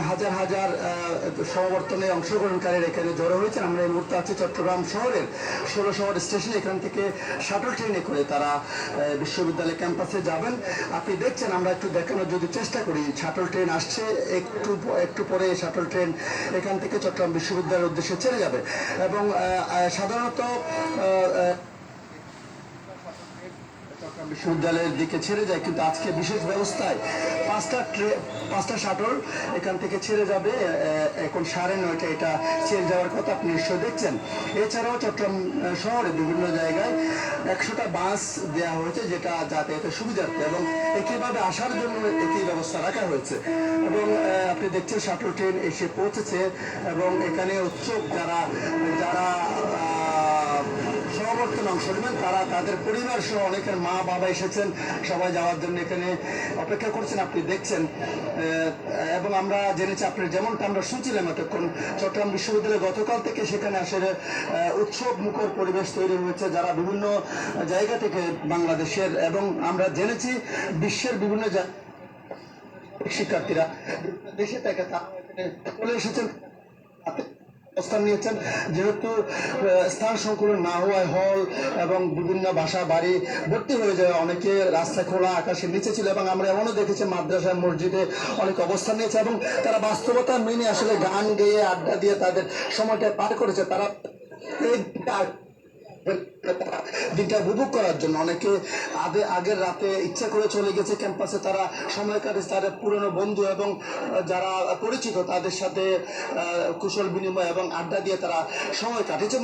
হাজার হাজার সমাবর্তনে অংশগ্রহণকারীরা এখানে জড়ো হয়েছেন। আমরা এই মুহূর্তে আছি চট্টগ্রাম শহরের ১৬ শহর স্টেশনে। এখান থেকে শাটল ট্রেনে করে তারা বিশ্ববিদ্যালয় ক্যাম্পাসে যাবেন। আপনি দেখছেন, আমরা একটু দেখানোর যদি চেষ্টা করি, শাটল ট্রেন আসছে, একটু পরে শাটল ট্রেন এখান থেকে চট্টগ্রাম বিশ্ববিদ্যালয়ের উদ্দেশ্যে ছেড়ে যাবে। এবং সাধারণত বিশ্ববিদ্যালয়ের দিকে ছেড়ে যায়, কিন্তু আজকে বিশেষ ব্যবস্থায় পাঁচটা শাটল এখান থেকে ছেড়ে যাবে। এখন 9:30 এটা ছেড়ে যাওয়ার কথা, আপনি নিশ্চয় দেখছেন। এছাড়াও চট্টগ্রাম শহরে বিভিন্ন জায়গায় 100টা বাস দেওয়া হয়েছে, যেটা যাতায়াতের সুবিধার্থে, এবং একইভাবে আসার জন্য একই ব্যবস্থা রাখা হয়েছে। এবং আপনি দেখছেন শাটল ট্রেন এসে পৌঁছেছে, এবং এখানে উৎসুক যারা সমাবর্তনে অংশ নেবেন তারা তাদের পরিবার সহ, অনেকের মা বাবা এসেছেন, সবাই যাওয়ার জন্য এখানে অপেক্ষা করছেন, আপনি দেখছেন। এবং আমরা জেনেছি, আপনার যেমনটা আমরা শুনছিলাম এতক্ষণ, চট্টগ্রাম বিশ্ববিদ্যালয়ে গতকাল থেকে সেখানে আসলে উৎসব মুখর পরিবেশ তৈরি হয়েছে, যারা বিভিন্ন জায়গা থেকে বাংলাদেশের, এবং আমরা জেনেছি বিশ্বের বিভিন্ন শিক্ষার্থীরা দেশে থেকে চলে এসেছেন, অবস্থান নিয়েছেন। যেহেতু স্থান সংকুলন না হওয়ায় হল এবং বিভিন্ন বাসা বাড়ি ভর্তি হয়ে যায়, অনেকে রাস্তা খোলা আকাশের নিচে ছিল, এবং আমরা এমনও দেখেছি মাদ্রাসা মসজিদে অনেক অবস্থান নিয়েছে, এবং তারা বাস্তবতা মেনে আসলে গান গেয়ে আড্ডা দিয়ে তাদের সময়টা পার করেছে। তারা এই দিনটা উপভোগ করার জন্য অনেকে আগের রাতে ইচ্ছা করে চলে গেছে ক্যাম্পাসে, তারা সময় কাটিয়েছে তাদের পুরনো বন্ধু এবং যারা পরিচিত তাদের সাথে কুশল বিনিময় এবং আড্ডা দিয়ে তারা সময় কাটিয়েছে।